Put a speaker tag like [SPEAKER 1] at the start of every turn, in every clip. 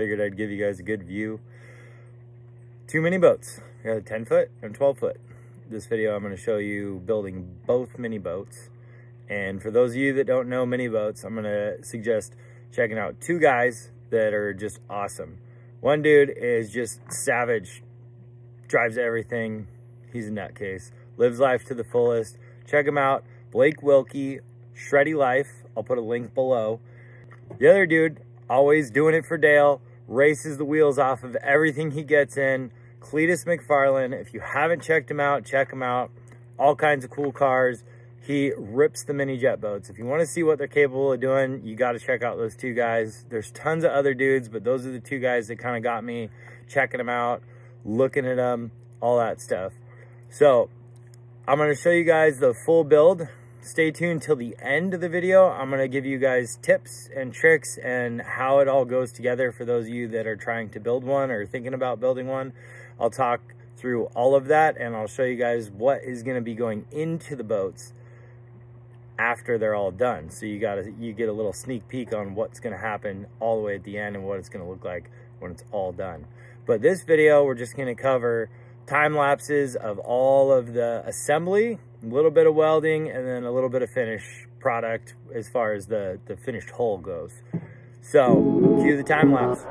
[SPEAKER 1] figured I'd give you guys a good view. 2 mini boats. I got a 10 foot and 12 foot. This video I'm going to show you building both mini boats. And for those of you that don't know mini boats, I'm going to suggest checking out 2 guys that are just awesome. One dude is just savage, drives everything. He's a nutcase, lives life to the fullest. Check him out, Blake Wilkie, Shreddy Life. I'll put a link below. The other dude, always doing it for Dale, races the wheels off of everything he gets in. Cletus McFarlane. If you haven't checked him out, check him out. All kinds of cool cars. He rips the mini jet boats. If you want to see what they're capable of doing, you got to check out those 2 guys. There's tons of other dudes, but those are the 2 guys that kind of got me checking them out, looking at them, all that stuff. So I'm going to show you guys the full build. Stay tuned till the end of the video. I'm going to give you guys tips and tricks and how it all goes together for those of you that are trying to build one or thinking about building one. I'll talk through all of that, and I'll show you guys what is going to be going into the boats after they're all done. So you get a little sneak peek on what's going to happen all the way at the end and what it's going to look like when it's all done. But this video, we're just going to cover time lapses of all of the assembly, a little bit of welding, and then a little bit of finish product as far as the finished hull goes. So cue the time lapse.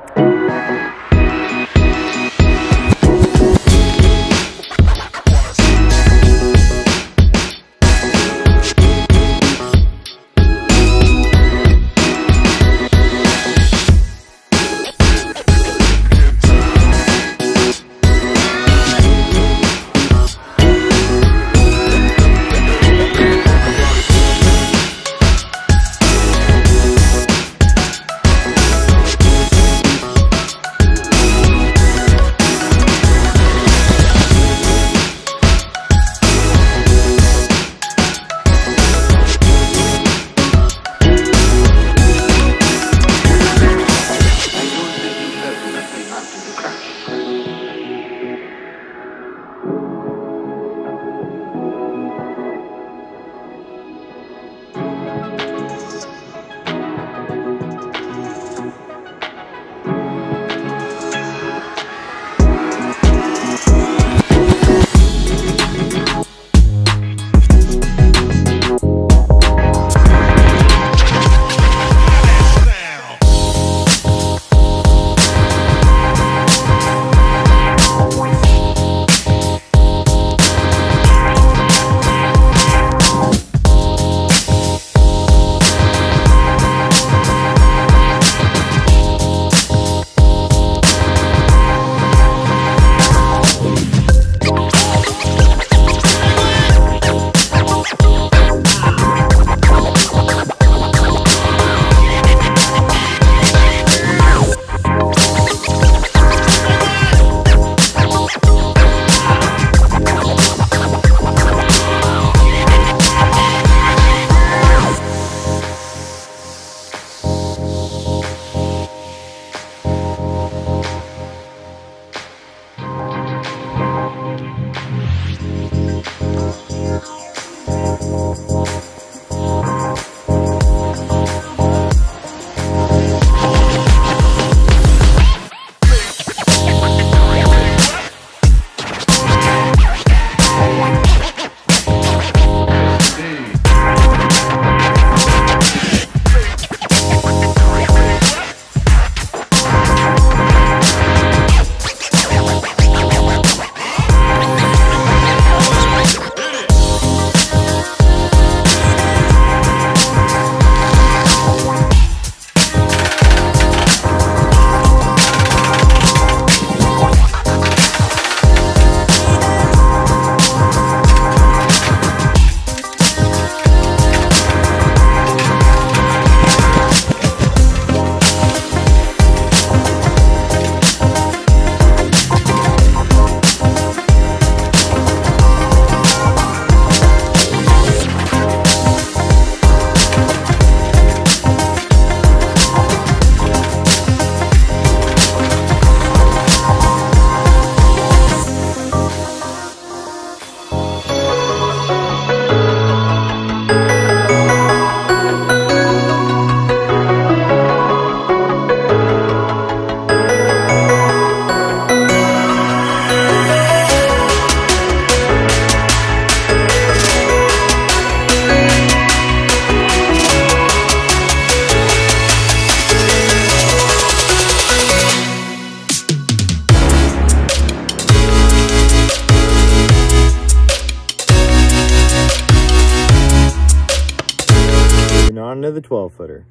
[SPEAKER 1] on to the 12-footer.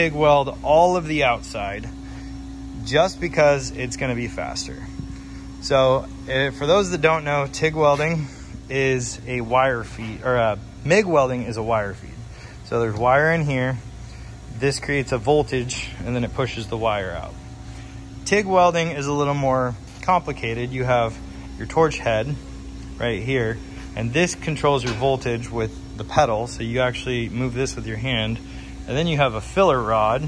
[SPEAKER 2] TIG weld all of the outside just because it's going to be faster. So for those that don't know, TIG welding is a wire feed, or MIG welding is a wire feed. So there's wire in here, this creates a voltage, and then it pushes the wire out. TIG welding is a little more complicated. You have your torch head right here, and this controls your voltage with the pedal, so you actually move this with your hand. And then you have a filler rod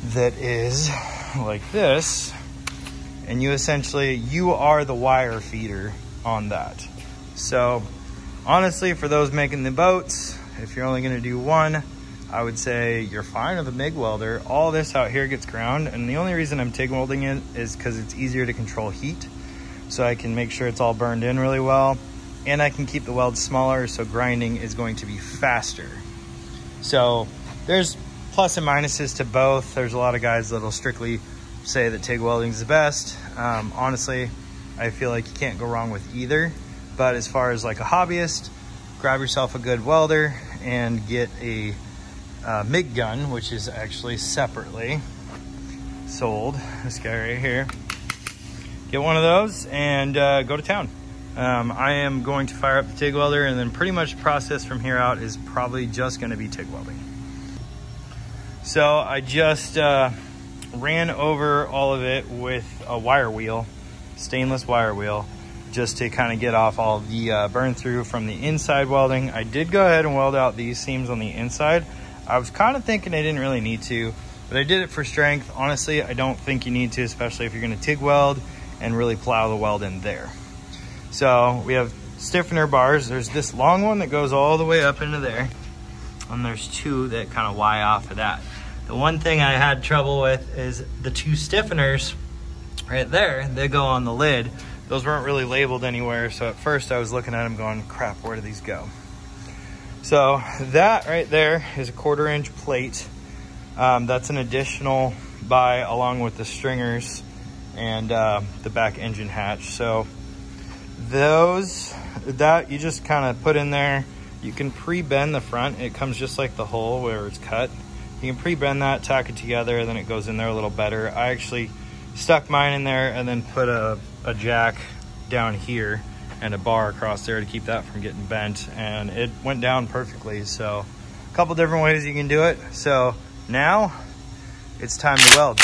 [SPEAKER 2] that is like this, and you are the wire feeder on that. So honestly, for those making the boats, if you're only going to do one, I would say you're fine with a MIG welder. All this out here gets ground, and the only reason I'm TIG welding it is because it's easier to control heat. so I can make sure it's all burned in really well, and I can keep the weld smaller, so grinding is going to be faster. So there's plus and minuses to both. There's a lot of guys that'll strictly say that TIG welding is the best. Honestly, I feel like you can't go wrong with either. But as far as like a hobbyist, grab yourself a good welder and get a MIG gun, which is actually separately sold. This guy right here. Get one of those and go to town. I am going to fire up the TIG welder, and then pretty much the process from here out is probably just going to be TIG welding. So I just ran over all of it with a wire wheel, stainless wire wheel, just to kind of get off all the burn through from the inside welding. I did go ahead and weld out these seams on the inside. I was kind of thinking I didn't really need to, but I did it for strength. Honestly, I don't think you need to, especially if you're going to TIG weld and really plow the weld in there. So we have stiffener bars. There's this long one that goes all the way up into there, and there's two that kind of Y off of that. The one thing I had trouble with is the two stiffeners right there. They go on the lid. Those weren't really labeled anywhere, so at first I was looking at them going, crap, where do these go? So that right there is a 1/4 inch plate. That's an additional buy along with the stringers and the back engine hatch. So those, that you just kind of put in there. You can pre-bend the front. It comes just like the hole where it's cut. You can pre-bend that, tack it together, then it goes in there a little better. I actually stuck mine in there and then put a jack down here and a bar across there to keep that from getting bent, and it went down perfectly. So a couple different ways you can do it. So now it's time to weld.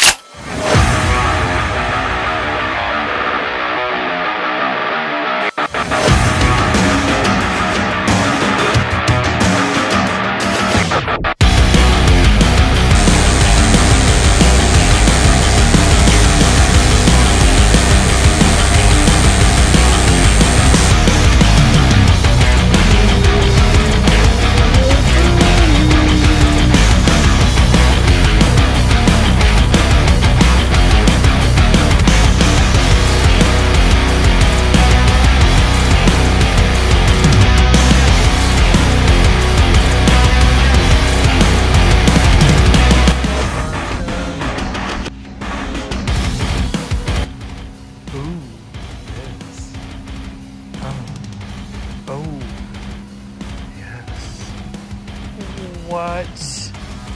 [SPEAKER 2] What?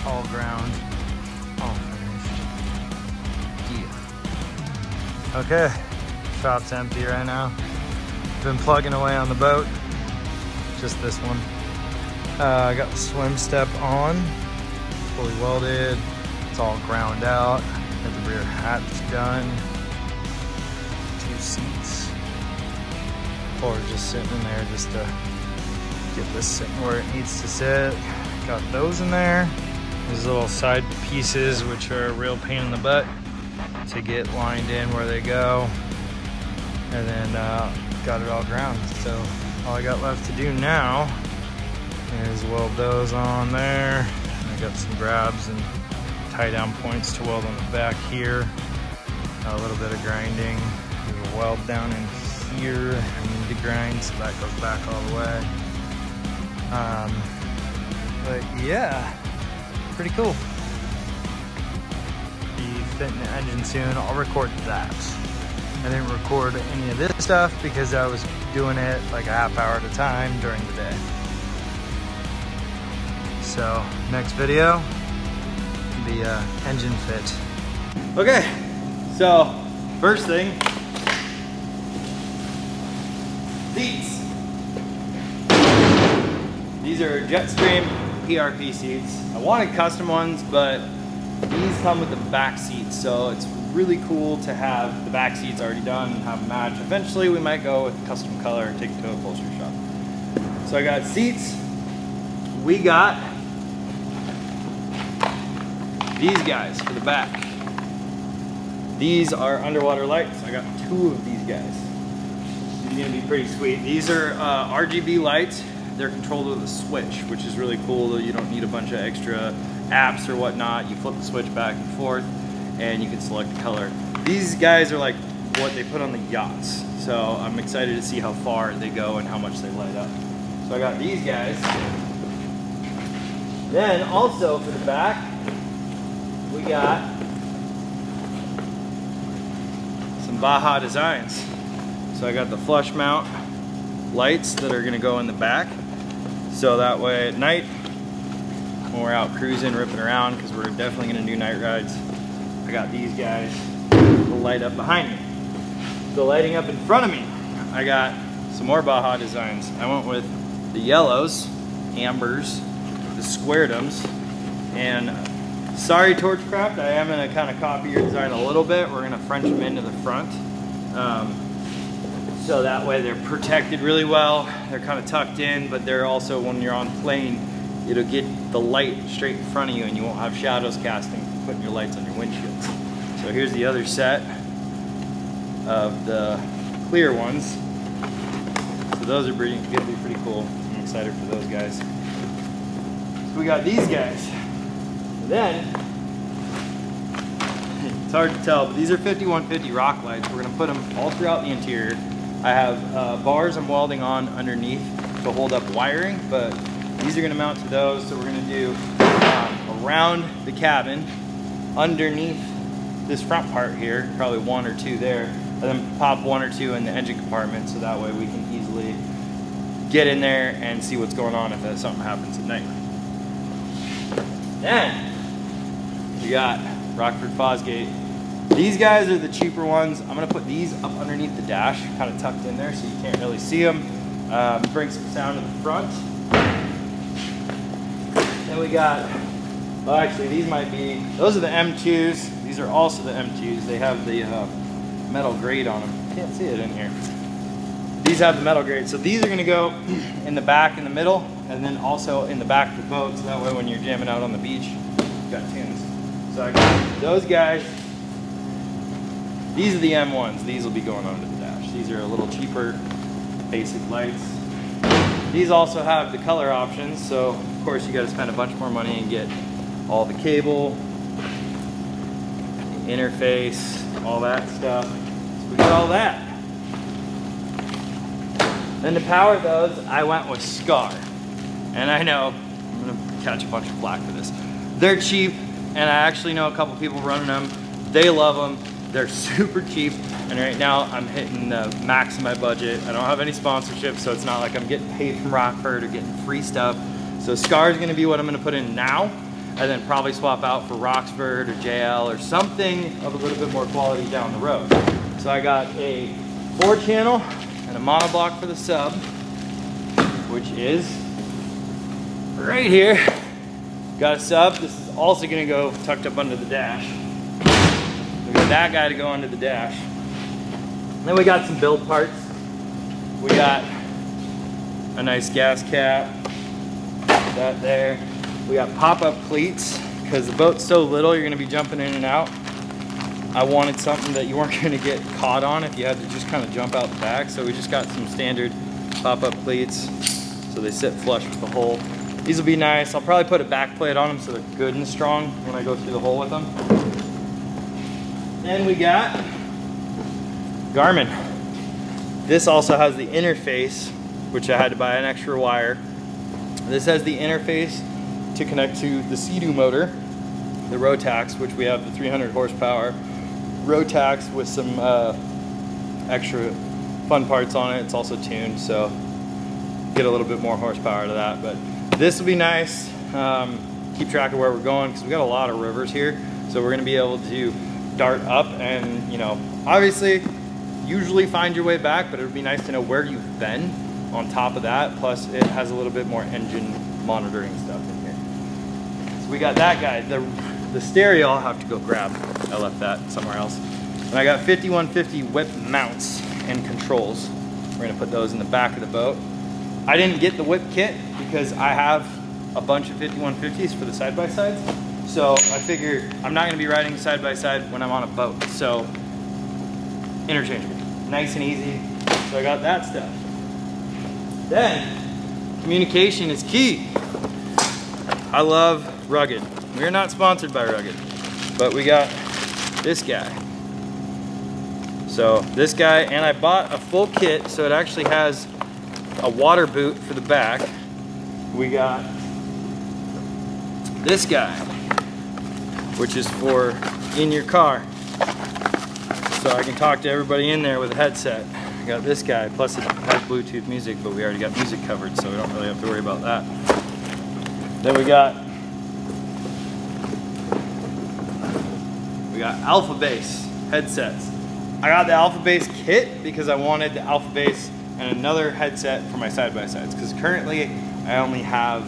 [SPEAKER 2] All ground, all finished. Yeah. Okay, shop's empty right now. Been plugging away on the boat, just this one. I got the swim step on, fully welded. It's all ground out. Got the rear hatch done. 2 seats. Or just sitting in there just to get this sitting where it needs to sit. Got those in there. These little side pieces, which are a real pain in the butt to get lined in where they go. And then got it all ground. So all I got left to do now is weld those on there. I got some grabs and tie down points to weld on the back here. A little bit of grinding. There's a weld down in here. I need to grind, so that goes back all the way. But yeah, pretty cool. Be fitting the engine soon. I'll record that. I didn't record any of this stuff because I was doing it like a half hour at a time during the day. So next video will be engine fit. Okay, so first thing, seats. These are Jetstream PRP seats. I wanted custom ones, but these come with the back seats, so it's really cool to have the back seats already done and have them match. Eventually we might go with custom color and take it to a upholstery shop. So I got seats. We got these guys for the back. These are underwater lights. I got 2 of these guys. These are gonna be pretty sweet. These are RGB lights. They're controlled with a switch, which is really cool. You don't need a bunch of extra apps or whatnot. You flip the switch back and forth and you can select the color. These guys are like what they put on the yachts. So I'm excited to see how far they go and how much they light up. So I got these guys. Then also for the back, we got some Baja designs. So I got the flush mount lights that are gonna go in the back. So that way at night, when we're out cruising, ripping around, because we're definitely gonna do night rides, I got these guys to light up behind me. So lighting up in front of me, I got some more Baja designs. I went with the yellows, ambers, the squaredums, and sorry Torchcraft, I am gonna kind of copy your design a little bit. We're gonna French them into the front. So that way they're protected really well. They're kind of tucked in, but they're also, when you're on plane, it'll get the light straight in front of you and you won't have shadows casting, putting your lights on your windshields. So here's the other set of the clear ones. So those are gonna be pretty cool. I'm excited for those guys. So we got these guys. And then, it's hard to tell, but these are 5150 rock lights. We're gonna put them all throughout the interior. I have bars I'm welding on underneath to hold up wiring, but these are gonna mount to those. So we're gonna do around the cabin, underneath this front part here, probably one or two there, and then pop one or two in the engine compartment, so that way we can easily get in there and see what's going on if something happens at night. Then we got Rockford Fosgate. These guys are the cheaper ones. I'm gonna put these up underneath the dash, kind of tucked in there so you can't really see them. Bring some sound to the front. Then we got, well actually these might be, those are the M2s. These are also the M2s. They have the metal grate on them. Can't see it in here. These have the metal grate. So these are gonna go in the back, in the middle, and then also in the back of the boat. So that way when you're jamming out on the beach, you've got tunes. So I got those guys. These are the M1s. These will be going onto the dash. These are a little cheaper, basic lights. These also have the color options. So of course you gotta spend a bunch more money and get all the cable, the interface, all that stuff. So we got all that. Then to power those, I went with Scar. And I know I'm gonna catch a bunch of flack for this. They're cheap, and I actually know a couple people running them. They love them. They're super cheap, and right now I'm hitting the max of my budget. I don't have any sponsorship, so it's not like I'm getting paid from Rockford or getting free stuff. So Scar is gonna be what I'm gonna put in now, and then probably swap out for Roxford or JL or something of a little bit more quality down the road. So I got a 4-channel and a monoblock for the sub, which is right here. Got a sub. This is also gonna go tucked up under the dash. We got that guy to go under the dash. Then we got some build parts. We got a nice gas cap, that there. We got pop-up cleats, because the boat's so little, you're gonna be jumping in and out. I wanted something that you weren't gonna get caught on if you had to just kind of jump out the back. So we just got some standard pop-up cleats, so they sit flush with the hole. These will be nice. I'll probably put a back plate on them so they're good and strong when I go through the hole with them. Then we got Garmin. This also has the interface, which I had to buy an extra wire. This has the interface to connect to the Sea-Doo motor, the Rotax, which we have the 300 horsepower Rotax with some extra fun parts on it. It's also tuned, so get a little bit more horsepower to that. But this will be nice. Keep track of where we're going, because we got a lot of rivers here, so we're going to be able to dart up and, you know, obviously usually find your way back, but it would be nice to know where you've been on top of that. Plus it has a little bit more engine monitoring stuff in here. So we got that guy. The stereo I'll have to go grab. I left that somewhere else. And I got 5150 whip mounts and controls. We're gonna put those in the back of the boat. I didn't get the whip kit because I have a bunch of 5150s for the side-by-sides. So I figure I'm not gonna be riding side-by-side when I'm on a boat. So interchangeable, nice and easy. So I got that stuff. Then communication is key. I love Rugged. We're not sponsored by Rugged, but we got this guy. So this guy, and I bought a full kit, so it actually has a water boot for the back. We got this guy, which is for in your car, so I can talk to everybody in there with a headset. I got this guy, plus it has Bluetooth music, but we already got music covered, so we don't really have to worry about that. Then we got Alpha Base headsets. I got the Alpha Base kit because I wanted the Alpha Base and another headset for my side-by-sides, because currently I only have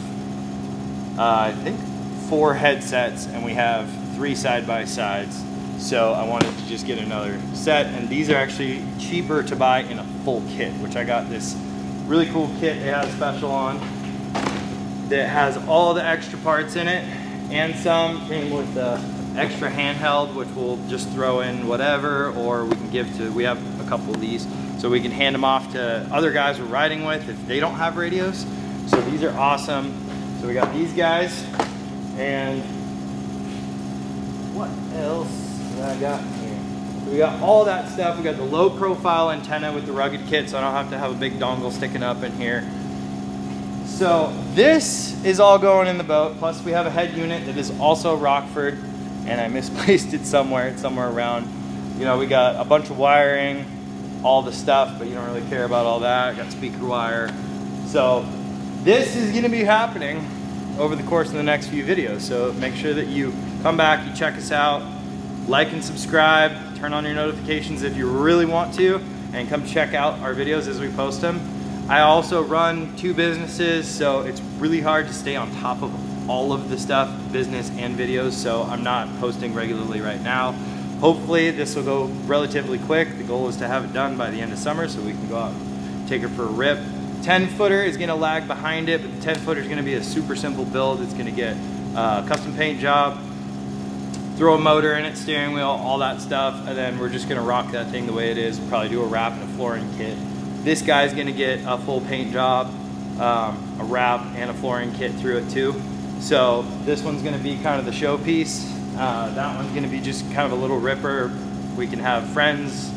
[SPEAKER 2] I think 4 headsets and we have 3 side-by-sides. So I wanted to just get another set, and these are actually cheaper to buy in a full kit, which I got this really cool kit they had a special on that has all the extra parts in it, and some came with the extra handheld, which we'll just throw in whatever, or we can give to, we have a couple of these, so we can hand them off to other guys we're riding with if they don't have radios. So these are awesome. So we got these guys, and what else did I got here? So we got all that stuff. We got the low profile antenna with the rugged kit, so I don't have to have a big dongle sticking up in here. So this is all going in the boat, plus we have a head unit that is also Rockford, and I misplaced it somewhere. It's somewhere around. You know, we got a bunch of wiring, all the stuff, but you don't really care about all that. Got speaker wire. So this is gonna be happening over the course of the next few videos. So make sure that you come back, you check us out, like and subscribe, turn on your notifications if you really want to, and come check out our videos as we post them. I also run 2 businesses, so it's really hard to stay on top of all of the stuff, business and videos, so I'm not posting regularly right now. Hopefully this will go relatively quick. The goal is to have it done by the end of summer so we can go out and take her for a rip. 10-footer is gonna lag behind it, but the 10-footer is gonna be a super simple build. It's gonna get a custom paint job, throw a motor in it, steering wheel, all that stuff, and then we're just gonna rock that thing the way it is. We'll probably do a wrap and a flooring kit. This guy's gonna get a full paint job, a wrap and a flooring kit through it too. So this one's gonna be kind of the showpiece. That one's gonna be just kind of a little ripper. We can have friends,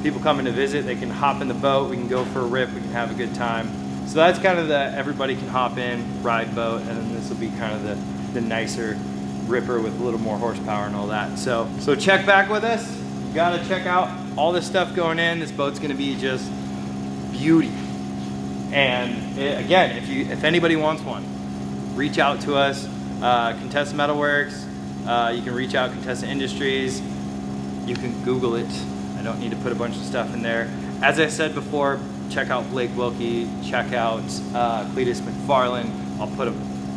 [SPEAKER 2] people coming to visit, they can hop in the boat, we can go for a rip, we can have a good time. So that's kind of the everybody can hop in, ride boat, and then this will be kind of the nicer ripper with a little more horsepower and all that. So check back with us. You gotta check out all this stuff going in. This boat's gonna be just beauty. And again, if anybody wants one, reach out to us. Contessa Metalworks. You can reach out Contessa Industries. You can Google it. I don't need to put a bunch of stuff in there. As I said before, check out Blake Wilkie. Check out Cletus McFarland. I'll put a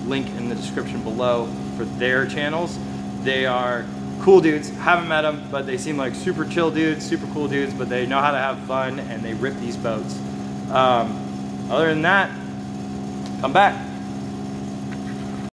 [SPEAKER 2] link in the description below for their channels. They are cool dudes. Haven't met them, but they seem like super chill dudes, super cool dudes, but they know how to have fun and they rip these boats. Other than that, come back.